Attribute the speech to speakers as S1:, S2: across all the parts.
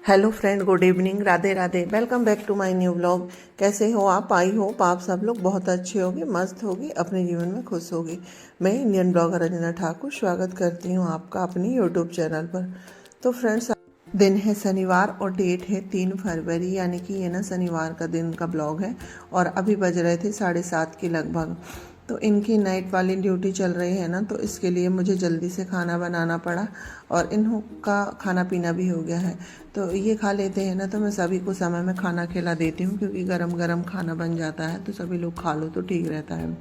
S1: Hello friend, good evening, Radhe Radhe. Welcome back to my new vlog. कैसे हो आप? I hope आप सब लोग बहुत अच्छे होगे, मस्त होगे, अपने जीवन में खुश होगे। मैं इंडियन ब्लॉगर रंजना ठाकुर स्वागत करती हूँ आपका अपनी यूट्यूब चैनल पर। तो फ्रेंड्स, दिन है शनिवार और डेट है 3 फरवरी, यानी कि ये ना शनिवार का दिन का ब्लॉग है। और अभी बज रहे थे 7:30 के लगभग। तो इनकी नाइट वाली ड्यूटी चल रही है ना, तो इसके लिए मुझे जल्दी से खाना बनाना पड़ा और इन्हों का खाना पीना भी हो गया है। तो ये खा लेते हैं ना, तो मैं सभी को समय में खाना खिला देती हूँ, क्योंकि गरम गरम खाना बन जाता है तो सभी लोग खा लो तो ठीक रहता है।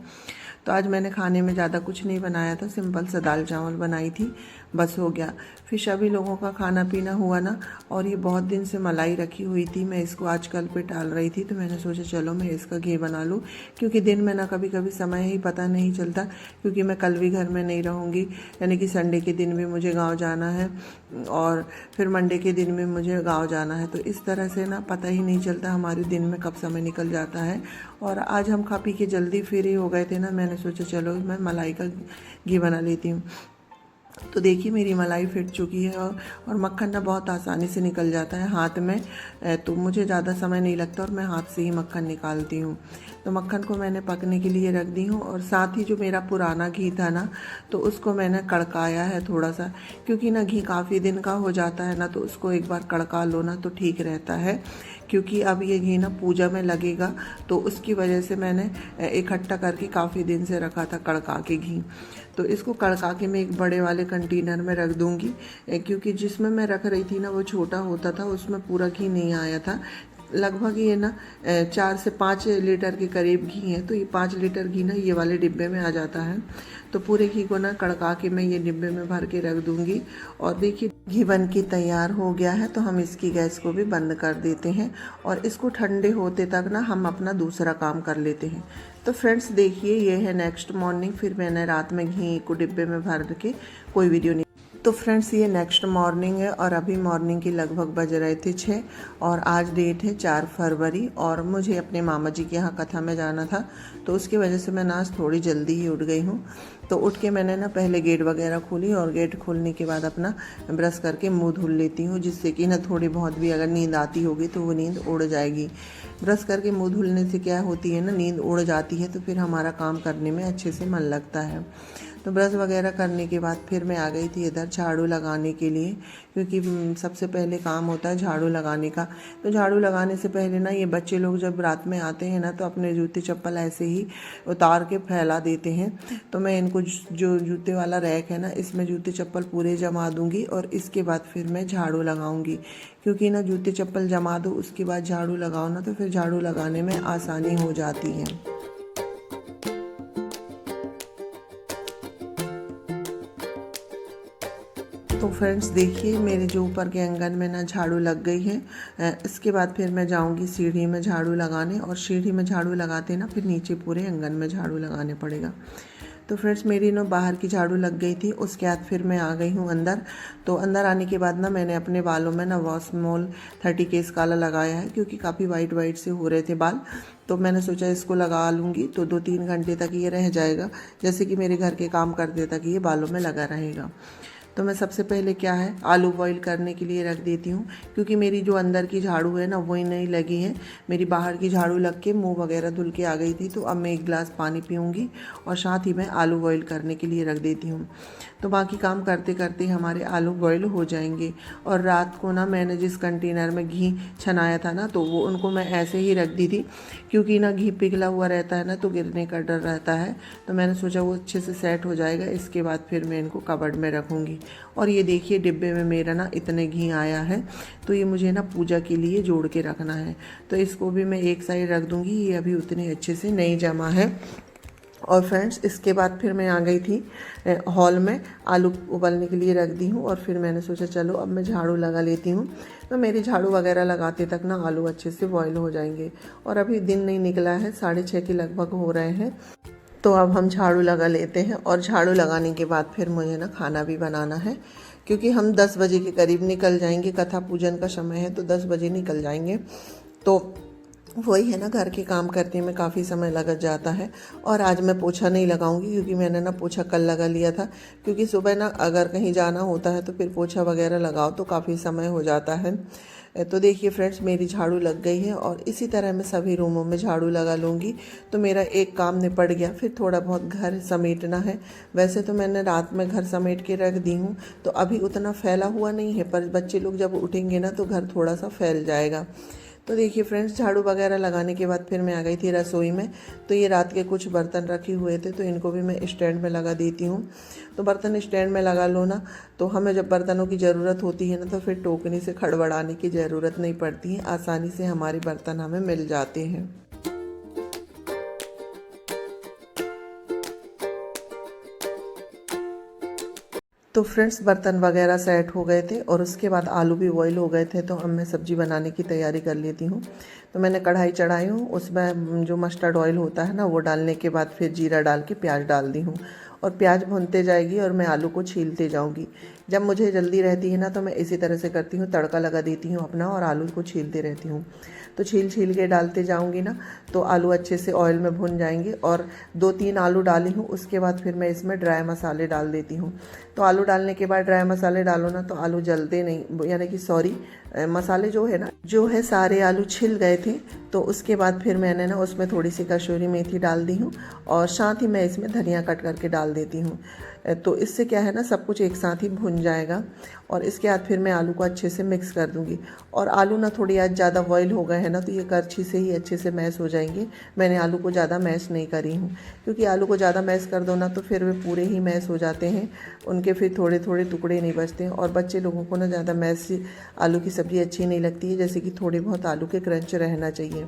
S1: तो आज मैंने खाने में ज़्यादा कुछ नहीं बनाया था, सिंपल सा दाल चावल बनाई थी, बस हो गया। फिर सभी लोगों का खाना पीना हुआ ना, और ये बहुत दिन से मलाई रखी हुई थी, मैं इसको आजकल पे डाल रही थी, तो मैंने सोचा चलो मैं इसका घी बना लूँ, क्योंकि दिन में ना कभी कभी समय ही पता नहीं चलता, क्योंकि मैं कल भी घर में नहीं रहूँगी, यानी कि संडे के दिन भी मुझे गाँव जाना है और फिर मंडे के दिन में मुझे गाँव जाना है। तो इस तरह से ना पता ही नहीं चलता हमारे दिन में कब समय निकल जाता है। और आज हम खा पी के जल्दी फ्री हो गए थे ना, मैंने सोचा चलो मैं मलाई का घी बना लेती हूँ। तो देखिए मेरी मलाई फिट चुकी है और मक्खन ना बहुत आसानी से निकल जाता है हाथ में, तो मुझे ज़्यादा समय नहीं लगता और मैं हाथ से ही मक्खन निकालती हूँ। तो मक्खन को मैंने पकने के लिए रख दी हूँ, और साथ ही जो मेरा पुराना घी था ना, तो उसको मैंने कड़काया है थोड़ा सा, क्योंकि ना घी काफ़ी दिन का हो जाता है ना, तो उसको एक बार कड़का लो ना तो ठीक रहता है। क्योंकि अब ये घी ना पूजा में लगेगा, तो उसकी वजह से मैंने इकट्ठा करके काफ़ी दिन से रखा था कड़का के घी। तो इसको कड़का के मैं एक बड़े वाले कंटेनर में रख दूँगी, क्योंकि जिसमें मैं रख रही थी ना वो छोटा होता था, उसमें पूरा घी नहीं आया था। लगभग ये ना 4 से 5 लीटर के करीब घी है, तो ये 5 लीटर घी ना ये वाले डिब्बे में आ जाता है। तो पूरे घी को ना कड़का के मैं ये डिब्बे में भर के रख दूँगी। और देखिए घी बन के तैयार हो गया है, तो हम इसकी गैस को भी बंद कर देते हैं और इसको ठंडे होते तक ना हम अपना दूसरा काम कर लेते हैं। तो फ्रेंड्स देखिए, ये है नेक्स्ट मॉर्निंग, फिर मैंने रात में घी को डिब्बे में भर के कोई वीडियो नहीं। तो फ्रेंड्स ये नेक्स्ट मॉर्निंग है और अभी मॉर्निंग की लगभग बज रहे थे 6, और आज डेट है 4 फरवरी, और मुझे अपने मामा जी के यहाँ कथा में जाना था, तो उसकी वजह से मैं ना आज थोड़ी जल्दी ही उठ गई हूँ। तो उठ के मैंने ना पहले गेट वगैरह खोली, और गेट खोलने के बाद अपना ब्रश करके मुँह धुल लेती हूँ, जिससे कि ना थोड़ी बहुत भी अगर नींद आती होगी तो वो नींद उड़ जाएगी। ब्रश करके मुँह धुलने से क्या होती है ना, नींद उड़ जाती है, तो फिर हमारा काम करने में अच्छे से मन लगता है। तो ब्रश वगैरह करने के बाद फिर मैं आ गई थी इधर झाड़ू लगाने के लिए, क्योंकि सबसे पहले काम होता है झाड़ू लगाने का। तो झाड़ू लगाने से पहले ना ये बच्चे लोग जब रात में आते हैं ना, तो अपने जूते चप्पल ऐसे ही उतार के फैला देते हैं। तो मैं इनको जो जूते वाला रैक है ना, इसमें जूते चप्पल पूरे जमा दूंगी, और इसके बाद फिर मैं झाड़ू लगाऊंगी, क्योंकि ना जूते चप्पल जमा दो उसके बाद झाड़ू लगाओ ना, तो फिर झाड़ू लगाने में आसानी हो जाती है। तो फ्रेंड्स देखिए मेरे जो ऊपर के आंगन में ना झाड़ू लग गई है। इसके बाद फिर मैं जाऊंगी सीढ़ी में झाड़ू लगाने, और सीढ़ी में झाड़ू लगाते ना फिर नीचे पूरे आंगन में झाड़ू लगाने पड़ेगा। तो फ्रेंड्स मेरी ना बाहर की झाड़ू लग गई थी, उसके बाद फिर मैं आ गई हूँ अंदर। तो अंदर आने के बाद ना मैंने अपने बालों में ना वॉशमोल 30 केस काला लगाया है, क्योंकि काफ़ी वाइट वाइट से हो रहे थे बाल। तो मैंने सोचा इसको लगा लूँगी तो 2-3 घंटे तक ये रह जाएगा, जैसे कि मेरे घर के काम करते तक ये बालों में लगा रहेगा। तो मैं सबसे पहले क्या है, आलू बॉईल करने के लिए रख देती हूँ, क्योंकि मेरी जो अंदर की झाड़ू है ना वही नहीं लगी है। मेरी बाहर की झाड़ू लग के मुंह वगैरह धुल के आ गई थी, तो अब मैं 1 गिलास पानी पीऊँगी और साथ ही मैं आलू बॉईल करने के लिए रख देती हूँ। तो बाकी काम करते करते हमारे आलू बॉईल हो जाएंगे। और रात को ना मैंने जिस कंटेनर में घी छनाया था ना, तो वो उनको मैं ऐसे ही रख दी थी, क्योंकि ना घी पिघला हुआ रहता है ना, तो गिरने का डर रहता है। तो मैंने सोचा वो अच्छे से सेट हो जाएगा, इसके बाद फिर मैं इनको कबर्ड में रखूँगी। और ये देखिए डिब्बे में मेरा ना इतने घी आया है, तो ये मुझे ना पूजा के लिए जोड़ के रखना है, तो इसको भी मैं एक साइड रख दूँगी, ये अभी उतने अच्छे से नहीं जमा है। और फ्रेंड्स इसके बाद फिर मैं आ गई थी हॉल में, आलू उबलने के लिए रख दी हूँ, और फिर मैंने सोचा चलो अब मैं झाड़ू लगा लेती हूँ। तो मेरी झाड़ू वगैरह लगाते तक ना आलू अच्छे से बॉईल हो जाएंगे। और अभी दिन नहीं निकला है, 6:30 के लगभग हो रहे हैं। तो अब हम झाड़ू लगा लेते हैं, और झाड़ू लगाने के बाद फिर मुझे ना खाना भी बनाना है, क्योंकि हम 10 बजे के करीब निकल जाएंगे, कथा पूजन का समय है तो 10 बजे निकल जाएंगे। तो वही है ना, घर के काम करने में काफ़ी समय लग जाता है। और आज मैं पोछा नहीं लगाऊंगी क्योंकि मैंने ना पोछा कल लगा लिया था, क्योंकि सुबह ना अगर कहीं जाना होता है तो फिर पोछा वगैरह लगाओ तो काफ़ी समय हो जाता है। तो देखिए फ्रेंड्स, मेरी झाड़ू लग गई है और इसी तरह मैं सभी रूमों में झाड़ू लगा लूँगी तो मेरा एक काम निपट गया। फिर थोड़ा बहुत घर समेटना है। वैसे तो मैंने रात में घर समेट के रख दी हूँ, तो अभी उतना फैला हुआ नहीं है, पर बच्चे लोग जब उठेंगे ना तो घर थोड़ा सा फैल जाएगा। तो देखिए फ्रेंड्स, झाड़ू वगैरह लगाने के बाद फिर मैं आ गई थी रसोई में। तो ये रात के कुछ बर्तन रखे हुए थे तो इनको भी मैं स्टैंड में लगा देती हूँ। तो बर्तन स्टैंड में लगा लो ना, तो हमें जब बर्तनों की ज़रूरत होती है ना तो फिर टोकनी से खड़बड़ाने की ज़रूरत नहीं पड़ती है, आसानी से हमारे बर्तन हमें मिल जाते हैं। तो फ्रेंड्स, बर्तन वगैरह सेट हो गए थे और उसके बाद आलू भी बॉईल हो गए थे, तो अब मैं सब्ज़ी बनाने की तैयारी कर लेती हूँ। तो मैंने कढ़ाई चढ़ाई हूँ, उसमें जो मस्टर्ड ऑयल होता है ना वो डालने के बाद फिर जीरा डाल के प्याज डाल दी हूँ और प्याज भुनते जाएगी और मैं आलू को छीलते जाऊँगी। जब मुझे जल्दी रहती है ना तो मैं इसी तरह से करती हूँ, तड़का लगा देती हूँ अपना और आलू को छीलते रहती हूँ। तो छील छील के डालते जाऊँगी ना तो आलू अच्छे से ऑयल में भुन जाएंगे। और 2-3 आलू डाली हूँ, उसके बाद फिर मैं इसमें ड्राई मसाले डाल देती हूँ। तो आलू डालने के बाद ड्राई मसाले डालो ना तो आलू जलते नहीं, यानी कि सॉरी, मसाले जो है सारे आलू छिल गए थे। तो उसके बाद फिर मैंने ना उसमें थोड़ी सी कसूरी मेथी डाल दी हूँ और साथ ही मैं इसमें धनिया कट करके डाल देती हूँ। तो इससे क्या है ना, सब कुछ एक साथ ही भुन जाएगा। और इसके बाद फिर मैं आलू को अच्छे से मिक्स कर दूँगी। और आलू ना थोड़ी आज ज़्यादा बॉईल हो गए हैं ना तो ये करछी से ही अच्छे से मैश हो जाएंगे। मैंने आलू को ज़्यादा मैश नहीं करी हूँ, क्योंकि आलू को ज़्यादा मैश कर दो ना तो फिर वे पूरे ही मैश हो जाते हैं, उनके फिर थोड़े थोड़े टुकड़े नहीं बचते हैं। और बच्चे लोगों को ना ज़्यादा मैश आलू की सब्ज़ी अच्छी नहीं लगती है, जैसे कि थोड़ी बहुत आलू के क्रंच रहना चाहिए।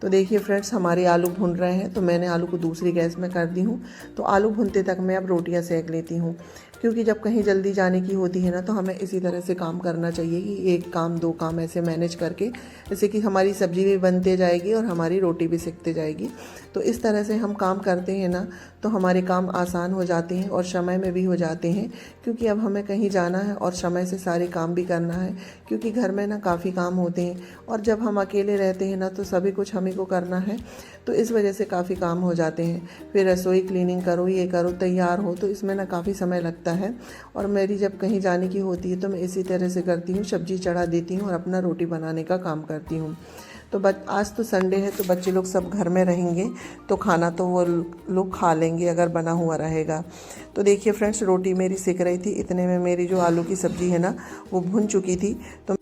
S1: तो देखिए फ्रेंड्स, हमारे आलू भुन रहे हैं तो मैंने आलू को दूसरी गैस में कर दी हूँ। तो आलू भुनते तक मैं अब रोटियां सेक लेती हूँ, क्योंकि जब कहीं जल्दी जाने की होती है ना तो हमें इसी तरह से काम करना चाहिए कि एक काम दो काम ऐसे मैनेज करके, जैसे कि हमारी सब्ज़ी भी बनते जाएगी और हमारी रोटी भी सेकते जाएगी। तो इस तरह से हम काम करते हैं ना तो हमारे काम आसान हो जाते हैं और समय में भी हो जाते हैं, क्योंकि अब हमें कहीं जाना है और समय से सारे काम भी करना है, क्योंकि घर में ना काफ़ी काम होते हैं और जब हम अकेले रहते हैं ना तो सभी कुछ हमें को करना है। तो इस वजह से काफ़ी काम हो जाते हैं। फिर रसोई क्लीनिंग करो, ये करो, तैयार हो, तो इसमें ना काफ़ी समय लगता है। और मेरी जब कहीं जाने की होती है तो मैं इसी तरह से करती हूँ, सब्जी चढ़ा देती हूँ और अपना रोटी बनाने का काम करती हूँ। तो आज तो संडे है तो बच्चे लोग सब घर में रहेंगे तो खाना तो वो लोग खा लेंगे अगर बना हुआ रहेगा। तो देखिए फ्रेंड्स, रोटी मेरी सिक रही थी, इतने में मेरी जो आलू की सब्ज़ी है ना वो भुन चुकी थी, तो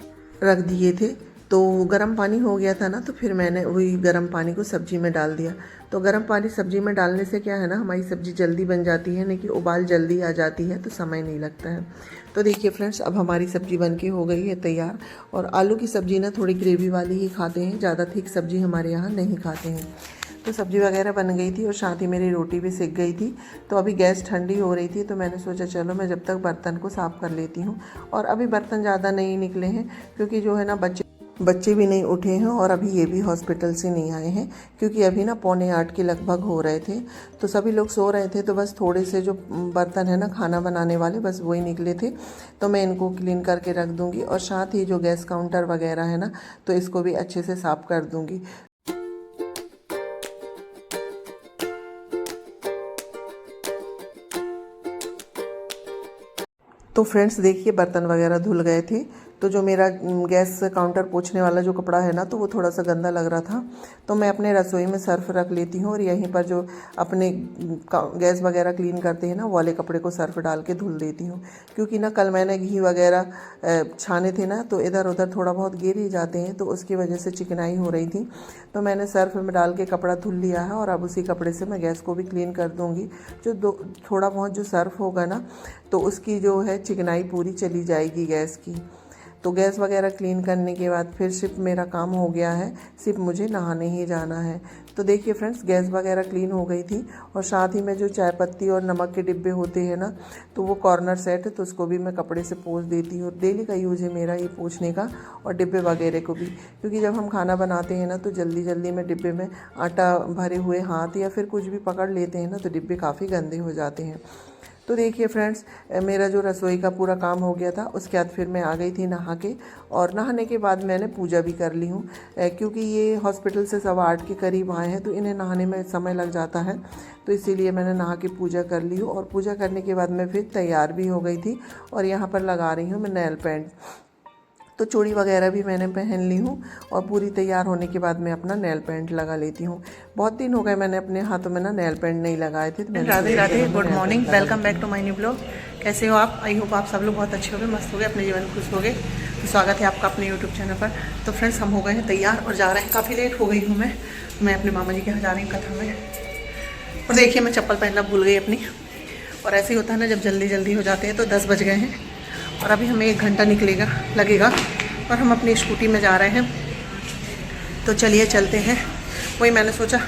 S1: रख दिए थे। तो गर्म पानी हो गया था ना तो फिर मैंने वही गर्म पानी को सब्ज़ी में डाल दिया। तो गर्म पानी सब्ज़ी में डालने से क्या है ना, हमारी सब्ज़ी जल्दी बन जाती है, नहीं कि उबाल जल्दी आ जाती है तो समय नहीं लगता है। तो देखिए फ्रेंड्स, अब हमारी सब्ज़ी बनके हो गई है तैयार। और आलू की सब्ज़ी ना थोड़ी ग्रेवी वाली ही खाते हैं, ज़्यादा थिक सब्ज़ी हमारे यहाँ नहीं खाते हैं। तो सब्ज़ी वगैरह बन गई थी और साथ ही मेरी रोटी भी सिक गई थी। तो अभी गैस ठंडी हो रही थी तो मैंने सोचा चलो मैं जब तक बर्तन को साफ़ कर लेती हूँ। और अभी बर्तन ज़्यादा नहीं निकले हैं, क्योंकि जो है ना बच्चे भी नहीं उठे हैं और अभी ये भी हॉस्पिटल से नहीं आए हैं, क्योंकि अभी ना 7:45 के लगभग हो रहे थे। तो सभी लोग सो रहे थे, तो बस थोड़े से जो बर्तन है ना खाना बनाने वाले, बस वही निकले थे। तो मैं इनको क्लीन करके रख दूँगी और साथ ही जो गैस काउंटर वगैरह है ना तो इसको भी अच्छे से साफ़ कर दूँगी। तो फ्रेंड्स देखिए, बर्तन वगैरह धुल गए थे। तो जो मेरा गैस काउंटर पोंछने वाला जो कपड़ा है ना तो वो थोड़ा सा गंदा लग रहा था, तो मैं अपने रसोई में सर्फ रख लेती हूँ और यहीं पर जो अपने गैस वगैरह क्लीन करते हैं ना वो वाले कपड़े को सर्फ डाल के धुल देती हूँ। क्योंकि ना कल मैंने घी वगैरह छाने थे ना तो इधर उधर थोड़ा बहुत गिर ही जाते हैं, तो उसकी वजह से चिकनाई हो रही थी। तो मैंने सर्फ में डाल के कपड़ा धुल लिया है और अब उसी कपड़े से मैं गैस को भी क्लीन कर दूँगी। थोड़ा बहुत जो सर्फ होगा ना तो उसकी जो है चिकनाई पूरी चली जाएगी गैस की। तो गैस वगैरह क्लीन करने के बाद फिर सिर्फ मेरा काम हो गया है, सिर्फ मुझे नहाने ही जाना है। तो देखिए फ्रेंड्स, गैस वगैरह क्लीन हो गई थी और साथ ही में जो चाय पत्ती और नमक के डिब्बे होते हैं ना तो वो कॉर्नर सेट है, तो उसको भी मैं कपड़े से पोंछ देती हूँ। डेली का यूज़ है मेरा ये पोंछने का, और डिब्बे वगैरह को भी, क्योंकि जब हम खाना बनाते हैं ना तो जल्दी जल्दी में डिब्बे में आटा भरे हुए हाथ या फिर कुछ भी पकड़ लेते हैं ना तो डिब्बे काफ़ी गंदे हो जाते हैं। तो देखिए फ्रेंड्स, मेरा जो रसोई का पूरा काम हो गया था, उसके बाद फिर मैं आ गई थी नहा के। और नहाने के बाद मैंने पूजा भी कर ली हूँ, क्योंकि ये हॉस्पिटल से 8:15 के करीब आए हैं तो इन्हें नहाने में समय लग जाता है, तो इसीलिए मैंने नहा के पूजा कर ली हूँ। और पूजा करने के बाद मैं फिर तैयार भी हो गई थी और यहाँ पर लगा रही हूँ मैं नेल पेंट। तो चूड़ी वगैरह भी मैंने पहन ली हूँ और पूरी तैयार होने के बाद मैं अपना नेल पेंट लगा लेती हूँ। बहुत दिन हो गए मैंने अपने हाथों में ना नेल पेंट नहीं लगाए थे। तो
S2: Radhe Radhe, good morning, welcome back to my new blog. कैसे हो आप? आई होप आप सब लोग बहुत अच्छे हो गए, मस्त हो गए, अपने जीवन में खुश हो गए। तो स्वागत है आपका अपने यूट्यूब चैनल पर। तो फ्रेंड्स, हम हो गए हैं तैयार और जा रहे हैं। काफ़ी लेट हो गई हूँ मैं अपने मामा जी के यहाँ जा रही हूँ कथा में। और देखिए, मैं चप्पल पहनना भूल गई अपनी। और ऐसे ही होता है ना, जब जल्दी हो जाते हैं। तो 10 बज गए हैं और अभी हमें 1 घंटा लगेगा और हम अपनी स्कूटी में जा रहे हैं। तो चलिए चलते हैं। वही मैंने सोचा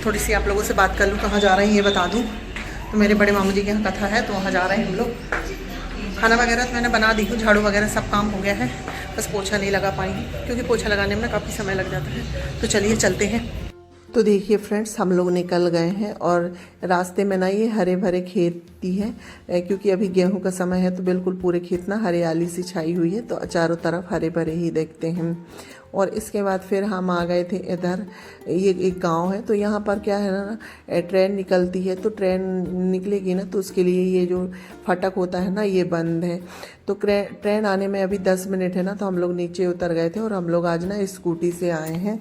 S2: थोड़ी सी आप लोगों से बात कर लूँ, कहाँ जा रहे हैं ये बता दूँ। तो मेरे बड़े मामू जी के यहाँ कथा है, तो वहाँ जा रहे हैं हम लोग। खाना वगैरह तो मैंने बना दी हूँ, झाड़ू वगैरह सब काम हो गया है, बस पोछा नहीं लगा पाएंगे क्योंकि पोछा लगाने में काफ़ी समय लग जाता है। तो चलिए चलते हैं।
S1: तो देखिए फ्रेंड्स, हम लोग निकल गए हैं और रास्ते में ना ये हरे भरे खेती है, क्योंकि अभी गेहूं का समय है, तो बिल्कुल पूरे खेत ना हरियाली सी छाई हुई है, तो चारों तरफ हरे भरे ही देखते हैं। और इसके बाद फिर हम आ गए थे इधर, ये एक गांव है, तो यहाँ पर क्या है ना, ट्रेन निकलती है। तो ट्रेन निकलेगी ना, तो उसके लिए ये जो फाटक होता है ना, ये बंद है। तो ट्रेन आने में अभी 10 मिनट है ना, तो हम लोग नीचे उतर गए थे और हम लोग आज ना स्कूटी से आए हैं।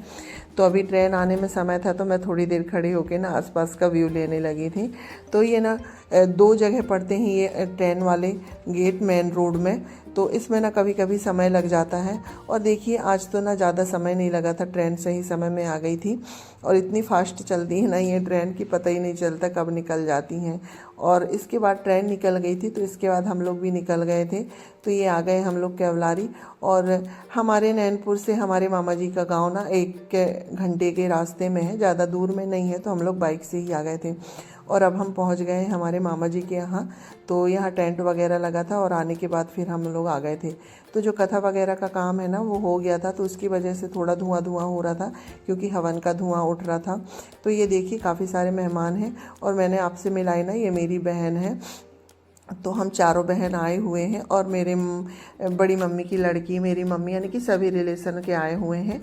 S1: तो अभी ट्रेन आने में समय था, तो मैं थोड़ी देर खड़ी होकर ना आसपास का व्यू लेने लगी थी। तो ये ना 2 जगह पड़ते हैं ये ट्रेन वाले गेट मेन रोड में, तो इसमें ना कभी कभी समय लग जाता है। और देखिए, आज तो ना ज़्यादा समय नहीं लगा था, ट्रेन सही समय में आ गई थी। और इतनी फास्ट चलती है ना ये ट्रेन की, पता ही नहीं चलता कब निकल जाती हैं। और इसके बाद ट्रेन निकल गई थी, तो इसके बाद हम लोग भी निकल गए थे। तो ये आ गए हम लोग केवलारी। और हमारे नैनपुर से हमारे मामा जी का गांव ना 1 घंटे के रास्ते में है, ज़्यादा दूर में नहीं है, तो हम लोग बाइक से ही आ गए थे। और अब हम पहुंच गए हैं हमारे मामा जी के यहाँ। तो यहाँ टेंट वगैरह लगा था और आने के बाद फिर हम लोग आ गए थे। तो जो कथा वगैरह का काम है ना, वो हो गया था, तो उसकी वजह से थोड़ा धुआं हो रहा था, क्योंकि हवन का धुआं उठ रहा था। तो ये देखिए, काफ़ी सारे मेहमान हैं। और मैंने आपसे मिलाई ना, ये मेरी बहन है। तो हम चारों बहन आए हुए हैं और मेरे बड़ी मम्मी की लड़की, मेरी मम्मी, यानी कि सभी रिलेशन के आए हुए हैं।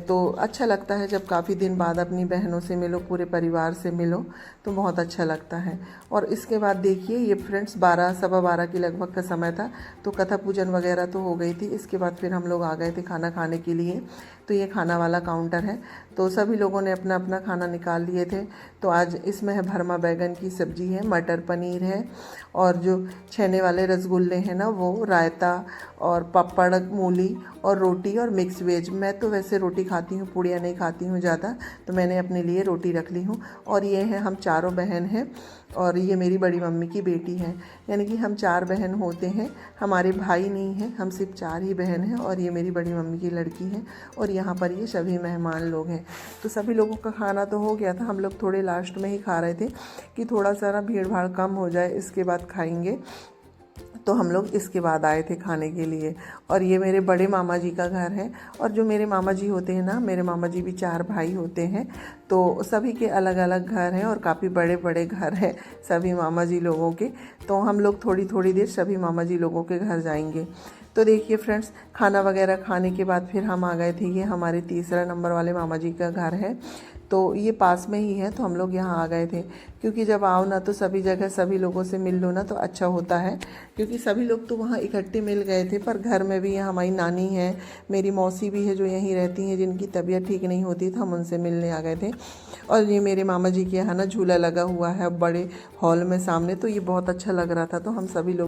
S1: तो अच्छा लगता है जब काफ़ी दिन बाद अपनी बहनों से मिलो, पूरे परिवार से मिलो, तो बहुत अच्छा लगता है। और इसके बाद देखिए, ये फ्रेंड्स 12 सवा 12 की लगभग का समय था। तो कथा पूजन वगैरह तो हो गई थी। इसके बाद फिर हम लोग आ गए थे खाना खाने के लिए। तो ये खाना वाला काउंटर है, तो सभी लोगों ने अपना अपना खाना निकाल लिए थे। तो आज इसमें है भरमा बैगन की सब्जी है, मटर पनीर है, और जो छेने वाले रसगुल्ले हैं ना, वो रायता और पापड़, मूली और रोटी और मिक्स वेज। मैं तो वैसे रोटी खाती हूँ, पूड़ियाँ नहीं खाती हूँ ज़्यादा, तो मैंने अपने लिए रोटी रख ली हूँ। और ये हैं, हम चारों बहन हैं और ये मेरी बड़ी मम्मी की बेटी है, यानी कि हम 4 बहन होते हैं। हमारे भाई नहीं हैं, हम सिर्फ 4 ही बहन हैं। और ये मेरी बड़ी मम्मी की लड़की है। और यहाँ पर ये सभी मेहमान लोग हैं। तो सभी लोगों का खाना तो हो गया था, हम लोग थोड़े लास्ट में ही खा रहे थे कि थोड़ा सा ना भीड़ भाड़ कम हो जाए, इसके बाद खाएंगे। तो हम लोग इसके बाद आए थे खाने के लिए। और ये मेरे बड़े मामा जी का घर है। और जो मेरे मामा जी होते हैं ना, मेरे मामा जी भी 4 भाई होते हैं, तो सभी के अलग अलग घर हैं और काफ़ी बड़े बड़े घर हैं सभी मामा जी लोगों के। तो हम लोग थोड़ी थोड़ी देर सभी मामा जी लोगों के घर जाएंगे। तो देखिए फ्रेंड्स, खाना वगैरह खाने के बाद फिर हम आ गए थे, ये हमारे 3रा नंबर वाले मामा जी का घर है। तो ये पास में ही है, तो हम लोग यहाँ आ गए थे, क्योंकि जब आओ ना तो सभी जगह सभी लोगों से मिल लो ना, तो अच्छा होता है। क्योंकि सभी लोग तो वहाँ इकट्ठे मिल गए थे, पर घर में भी यहाँ हमारी नानी है, मेरी मौसी भी है जो यहीं रहती हैं, जिनकी तबीयत ठीक नहीं होती, तो हम उनसे मिलने आ गए थे। और ये मेरे मामा जी के यहाँ ना झूला लगा हुआ है बड़े हॉल में सामने, तो ये बहुत अच्छा लग रहा था। तो हम सभी लोग